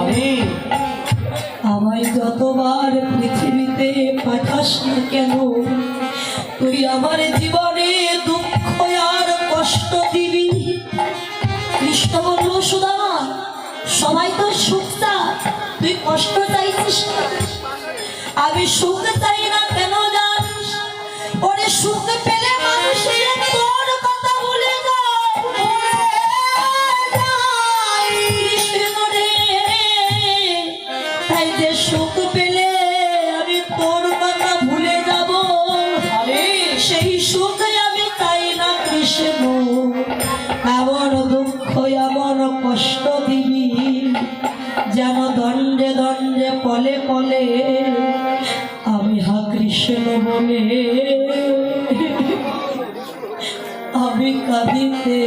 আমি আমায় যতবার পৃথিবীতে পাঠাস না কেন, তুই আমার জীবনে দুঃখ আর কষ্ট দিবি। কৃষ্ণ বলল, সুদামা, সবাই তো সুখ চায়, তুই কষ্ট চাইছিস না। আমি সুখ চাই না কেন জানিস? ওরে সুখ পেলে মানুষের তোর কথা ভুলে যায়। কৃষ্ণ রে, তাই যে সুখ পেলে আমি তোর কথা ভুলে যাব, সেই সুখ আমি চাই না কৃষ্ণ। এমন দুঃখ এমন কষ্ট দিবি যেন দণ্ডে দণ্ডে পলে পলে আমি হা কৃষ্ণ বলে আমি কাঁদিতে